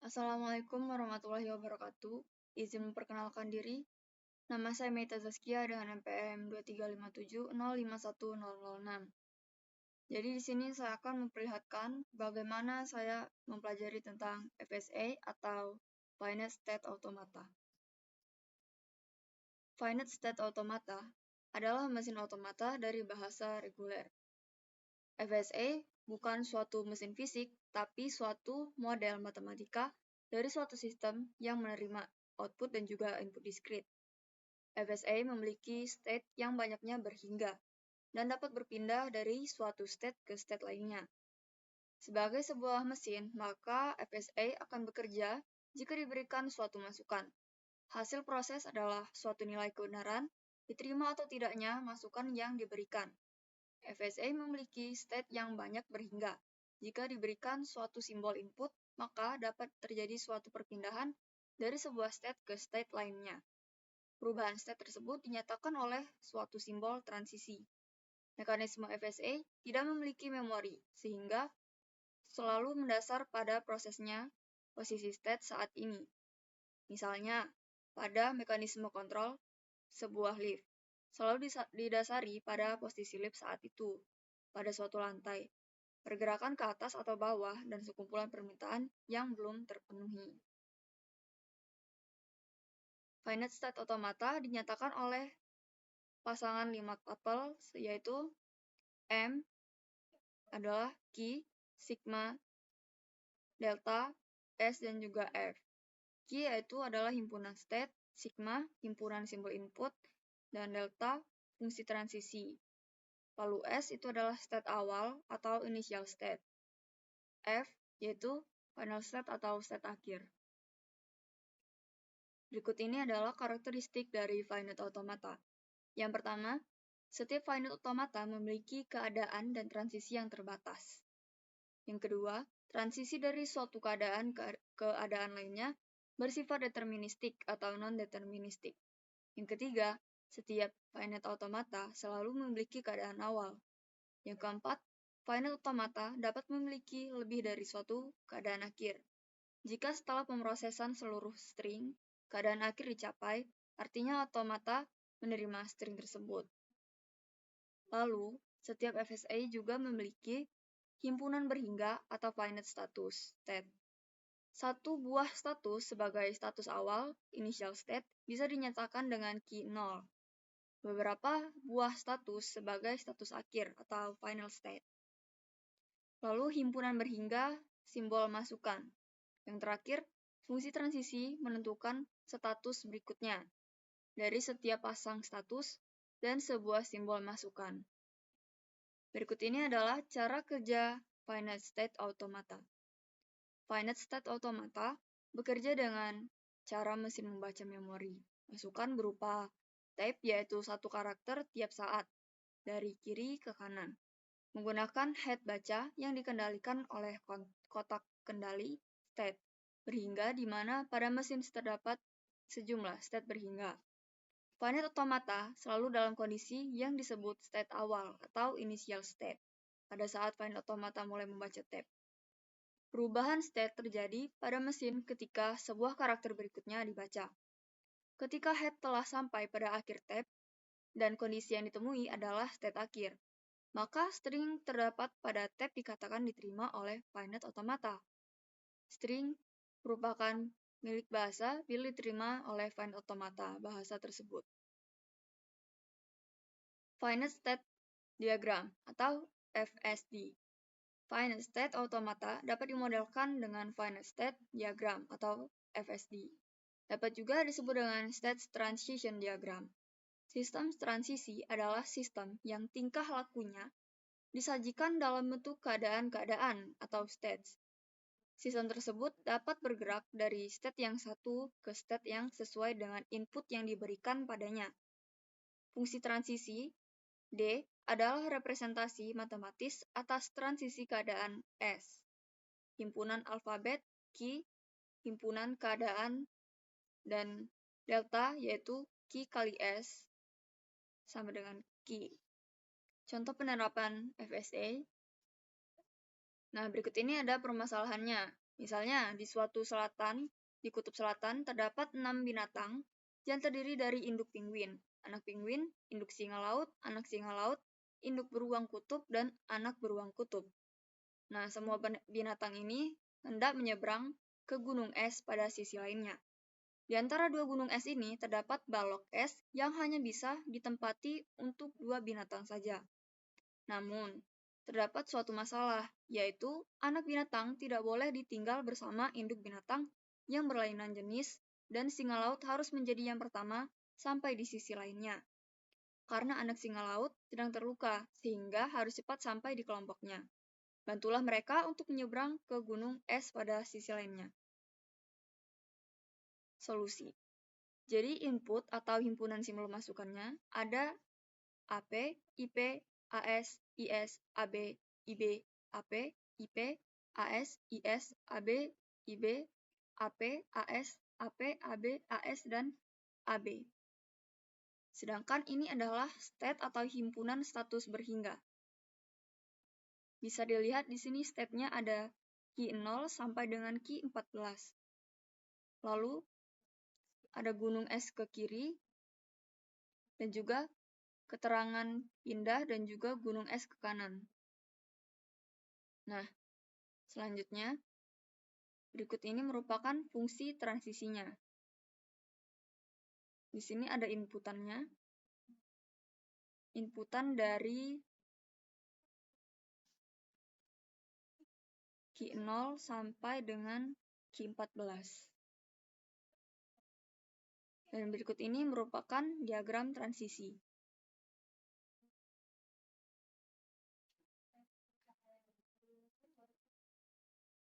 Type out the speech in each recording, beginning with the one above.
Assalamualaikum warahmatullahi wabarakatuh. Izin memperkenalkan diri. Nama saya Meita Zaskia dengan NPM 23570510006. Jadi di sini saya akan memperlihatkan bagaimana saya mempelajari tentang FSA atau Finite State Automata. Finite State Automata adalah mesin otomata dari bahasa reguler. FSA bukan suatu mesin fisik, tapi suatu model matematika dari suatu sistem yang menerima output dan juga input diskrit. FSA memiliki state yang banyaknya berhingga dan dapat berpindah dari suatu state ke state lainnya. Sebagai sebuah mesin, maka FSA akan bekerja jika diberikan suatu masukan. Hasil proses adalah suatu nilai kebenaran, diterima atau tidaknya masukan yang diberikan. FSA memiliki state yang banyak berhingga. Jika diberikan suatu simbol input, maka dapat terjadi suatu perpindahan dari sebuah state ke state lainnya. Perubahan state tersebut dinyatakan oleh suatu simbol transisi. Mekanisme FSA tidak memiliki memori, sehingga selalu mendasar pada prosesnya posisi state saat ini. Misalnya, pada mekanisme kontrol sebuah lift, selalu didasari pada posisi lift saat itu, pada suatu lantai, pergerakan ke atas atau bawah, dan sekumpulan permintaan yang belum terpenuhi. Finite state automata dinyatakan oleh pasangan 5 tuple, yaitu M adalah key, sigma, delta, S, dan juga F. Key yaitu adalah himpunan state, sigma, himpunan simbol input, dan delta, fungsi transisi. Lalu S itu adalah state awal atau initial state. F yaitu final state atau state akhir. Berikut ini adalah karakteristik dari finite automata. Yang pertama, setiap finite automata memiliki keadaan dan transisi yang terbatas. Yang kedua, transisi dari suatu keadaan ke keadaan lainnya bersifat deterministik atau non-deterministik. Yang ketiga, setiap finite automata selalu memiliki keadaan awal. Yang keempat, finite automata dapat memiliki lebih dari suatu keadaan akhir. Jika setelah pemrosesan seluruh string, keadaan akhir dicapai, artinya automata menerima string tersebut. Lalu, setiap FSA juga memiliki himpunan berhingga atau finite status state. Satu buah status sebagai status awal, initial state, bisa dinyatakan dengan key 0. Beberapa buah status sebagai status akhir atau final state. Lalu himpunan berhingga, simbol masukan. Yang terakhir, fungsi transisi menentukan status berikutnya dari setiap pasang status dan sebuah simbol masukan. Berikut ini adalah cara kerja finite state automata. Finite state automata bekerja dengan cara mesin membaca memori. Masukan berupa tape yaitu satu karakter tiap saat dari kiri ke kanan. Menggunakan head baca yang dikendalikan oleh kotak kendali state berhingga di mana pada mesin terdapat sejumlah state berhingga. Finite automata selalu dalam kondisi yang disebut state awal atau initial state pada saat finite automata mulai membaca tape. Perubahan state terjadi pada mesin ketika sebuah karakter berikutnya dibaca. Ketika head telah sampai pada akhir tape dan kondisi yang ditemui adalah state akhir, maka string terdapat pada tape dikatakan diterima oleh finite automata. String merupakan milik bahasa bila diterima oleh finite automata bahasa tersebut. Finite State Diagram atau FSD. Finite State Automata dapat dimodelkan dengan Finite State Diagram atau FSD. Dapat juga disebut dengan State Transition Diagram. Sistem transisi adalah sistem yang tingkah lakunya disajikan dalam bentuk keadaan-keadaan atau states. Sistem tersebut dapat bergerak dari state yang satu ke state yang sesuai dengan input yang diberikan padanya. Fungsi transisi D adalah representasi matematis atas transisi keadaan S. Himpunan alfabet, key, himpunan keadaan, dan delta yaitu key kali S sama dengan key. Contoh penerapan FSA. Nah, berikut ini ada permasalahannya. Misalnya, di kutub selatan terdapat 6 binatang yang terdiri dari induk penguin, anak penguin, induk singa laut, anak singa laut, induk beruang kutub, dan anak beruang kutub. Nah, semua binatang ini hendak menyeberang ke gunung es pada sisi lainnya. Di antara dua gunung es ini terdapat balok es yang hanya bisa ditempati untuk 2 binatang saja. Namun, terdapat suatu masalah, yaitu anak binatang tidak boleh ditinggal bersama induk binatang yang berlainan jenis, dan singa laut harus menjadi yang pertama sampai di sisi lainnya. Karena anak singa laut sedang terluka, sehingga harus cepat sampai di kelompoknya. Bantulah mereka untuk menyeberang ke gunung es pada sisi lainnya. Solusi. Jadi input atau himpunan simbol masukannya ada AP, IP, AS, IS, AB, IB, AP, IP, AS, IS, AB, IB, AP, AS, AP, AB, AS, dan AB. Sedangkan ini adalah state atau himpunan status berhingga. Bisa dilihat di sini state-nya ada key 0 sampai dengan key 14. Lalu ada gunung es ke kiri, dan juga keterangan pindah dan juga gunung es ke kanan. Nah, selanjutnya, berikut ini merupakan fungsi transisinya. Di sini ada inputannya. Inputan dari key 0 sampai dengan key 14. Dan berikut ini merupakan diagram transisi.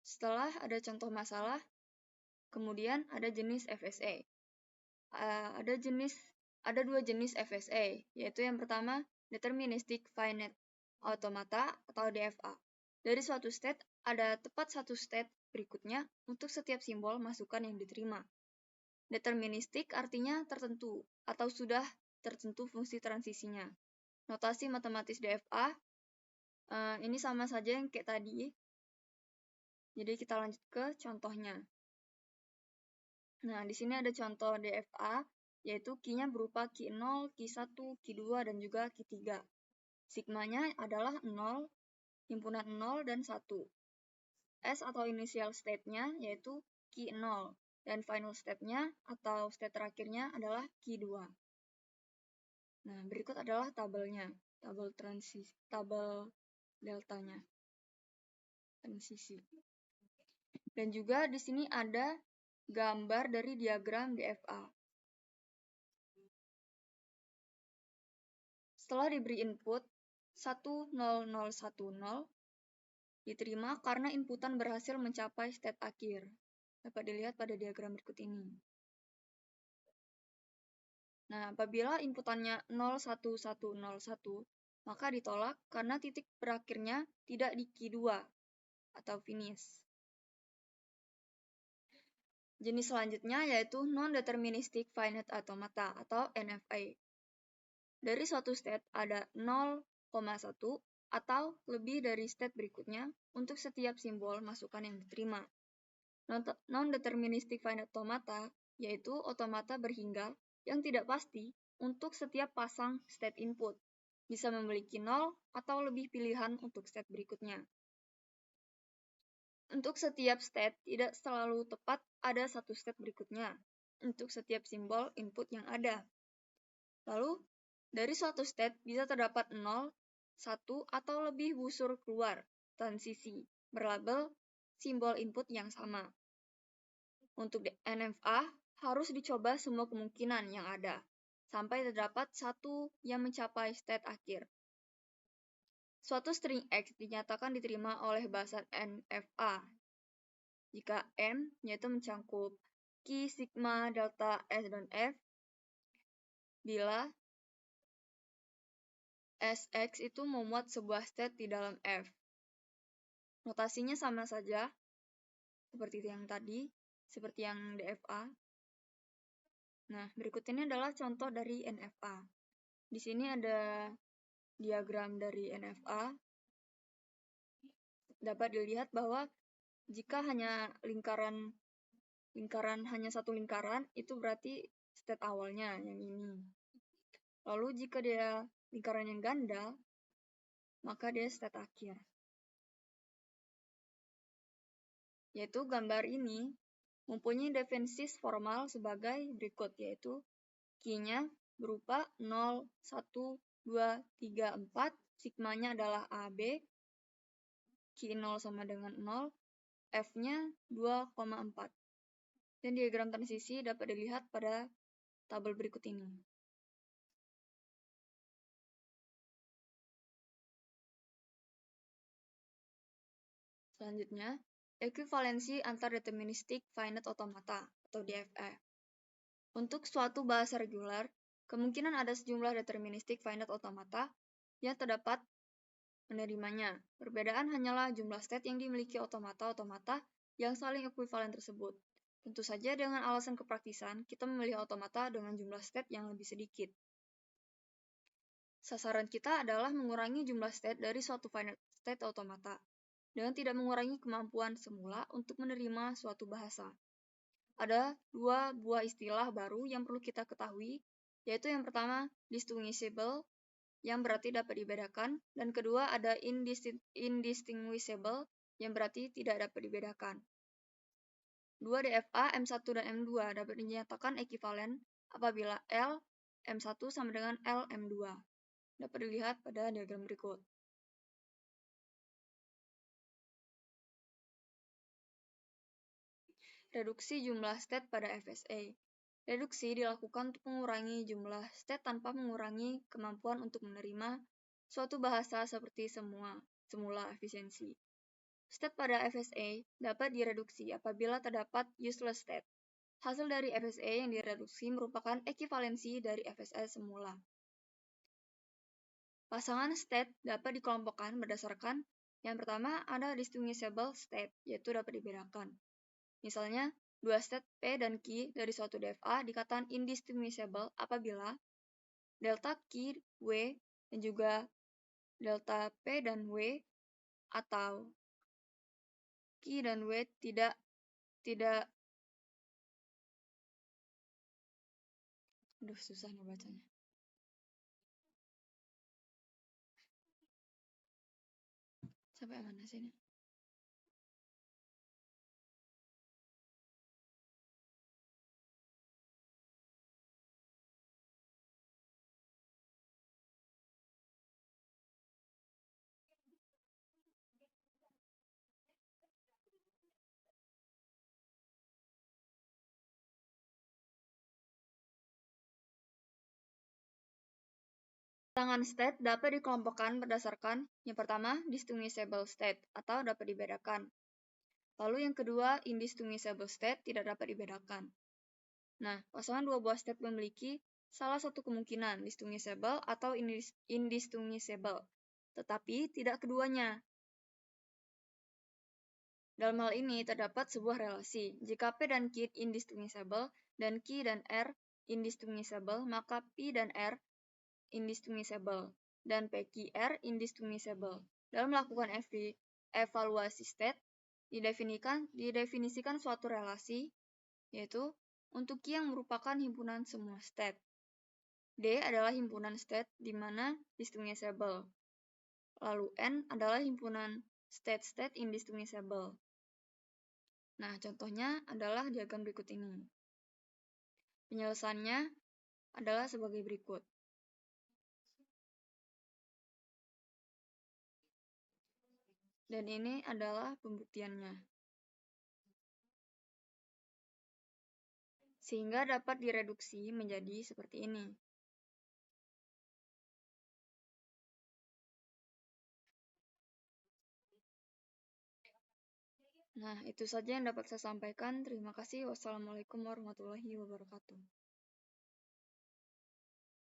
Setelah ada contoh masalah, kemudian ada jenis FSA. Ada dua jenis FSA, yaitu yang pertama Deterministic Finite Automata atau DFA. Dari suatu state, ada tepat satu state berikutnya untuk setiap simbol masukan yang diterima. Deterministik artinya tertentu atau sudah tertentu fungsi transisinya. Notasi matematis DFA ini sama saja yang kayak tadi. Jadi kita lanjut ke contohnya. Nah, di sini ada contoh DFA, yaitu key-nya berupa key 0, key 1, key 2, dan juga key 3. Sigmanya adalah 0, himpunan 0, dan 1. S atau initial state-nya yaitu key 0. Dan final state-nya atau state terakhirnya adalah key 2. Nah, berikut adalah tabelnya, tabel deltanya, transisi. Dan juga di sini ada gambar dari diagram DFA. Setelah diberi input 10010, diterima karena inputan berhasil mencapai state akhir. Dapat dilihat pada diagram berikut ini. Nah, apabila inputannya 01101, maka ditolak karena titik berakhirnya tidak di key 2 atau finish. Jenis selanjutnya yaitu Non-Deterministic Finite Automata atau NFA. Dari suatu state ada 0,1 atau lebih dari state berikutnya untuk setiap simbol masukan yang diterima. Non-Deterministic Finite Automata yaitu otomata berhingga yang tidak pasti untuk setiap pasang state input, bisa memiliki 0 atau lebih pilihan untuk state berikutnya. Untuk setiap state tidak selalu tepat ada satu state berikutnya untuk setiap simbol input yang ada. Lalu, dari suatu state bisa terdapat 0, 1, atau lebih busur keluar, transisi, berlabel simbol input yang sama. Untuk NFA, harus dicoba semua kemungkinan yang ada, sampai terdapat satu yang mencapai state akhir. Suatu string X dinyatakan diterima oleh bahasan NFA jika M yaitu mencakup key, sigma, delta, S, dan F, bila SX itu memuat sebuah state di dalam F. Notasinya sama saja, seperti yang tadi, seperti yang DFA. Nah, berikut ini adalah contoh dari NFA. Di sini ada diagram dari NFA. Dapat dilihat bahwa Jika hanya hanya satu lingkaran, itu berarti state awalnya yang ini. Lalu jika dia lingkaran yang ganda, maka dia state akhir. Yaitu gambar ini mempunyai definisi formal sebagai berikut, yaitu Q-nya berupa 0, 1, 2, 3, 4, sigmanya adalah AB, Q0 sama dengan 0, F-nya 2,4. Dan diagram transisi dapat dilihat pada tabel berikut ini. Selanjutnya, ekuivalensi antar deterministik finite automata atau DFA. Untuk suatu bahasa regular, kemungkinan ada sejumlah deterministik finite automata yang terdapat menerimanya. Perbedaan hanyalah jumlah state yang dimiliki otomata-otomata yang saling ekuivalen tersebut. Tentu saja dengan alasan kepraktisan, kita memilih otomata dengan jumlah state yang lebih sedikit. Sasaran kita adalah mengurangi jumlah state dari suatu finite state automata, dengan tidak mengurangi kemampuan semula untuk menerima suatu bahasa. Ada dua buah istilah baru yang perlu kita ketahui, yaitu yang pertama, distinguishable, yang berarti dapat dibedakan, dan kedua ada indistinguishable, yang berarti tidak dapat dibedakan. Dua DFA M1 dan M2 dapat dinyatakan ekivalen apabila L M1 sama dengan L M2. Dapat dilihat pada diagram berikut. Reduksi jumlah state pada FSA. Reduksi dilakukan untuk mengurangi jumlah state tanpa mengurangi kemampuan untuk menerima suatu bahasa seperti semula efisiensi. State pada FSA dapat direduksi apabila terdapat useless state. Hasil dari FSA yang direduksi merupakan ekivalensi dari FSA semula. Pasangan state dapat dikelompokkan berdasarkan yang pertama ada distinguishable state, yaitu dapat dibedakan. Misalnya, dua state P dan Q dari suatu DFA dikatakan indistinguishable apabila delta Q, W, dan juga delta P dan W atau Q dan W tidak aduh susah nih bacanya. Sampai mana sih ini? Pasangan state dapat dikelompokkan berdasarkan yang pertama distinguishable state atau dapat dibedakan. Lalu yang kedua indistinguishable state tidak dapat dibedakan. Nah, pasangan dua buah state memiliki salah satu kemungkinan distinguishable atau indistinguishable, tetapi tidak keduanya. Dalam hal ini terdapat sebuah relasi. Jika P dan Q indistinguishable dan Q dan R indistinguishable, maka P dan R indistinguishable dan PQR indistinguishable. Dalam melakukan evaluasi state, didefinisikan suatu relasi, yaitu untuk Q yang merupakan himpunan semua state. D adalah himpunan state di mana distinguishable. Lalu N adalah himpunan state-state indistinguishable. Nah, contohnya adalah diagram berikut ini. Penyelesaiannya adalah sebagai berikut. Dan ini adalah pembuktiannya. Sehingga dapat direduksi menjadi seperti ini. Nah, itu saja yang dapat saya sampaikan. Terima kasih. Wassalamualaikum warahmatullahi wabarakatuh.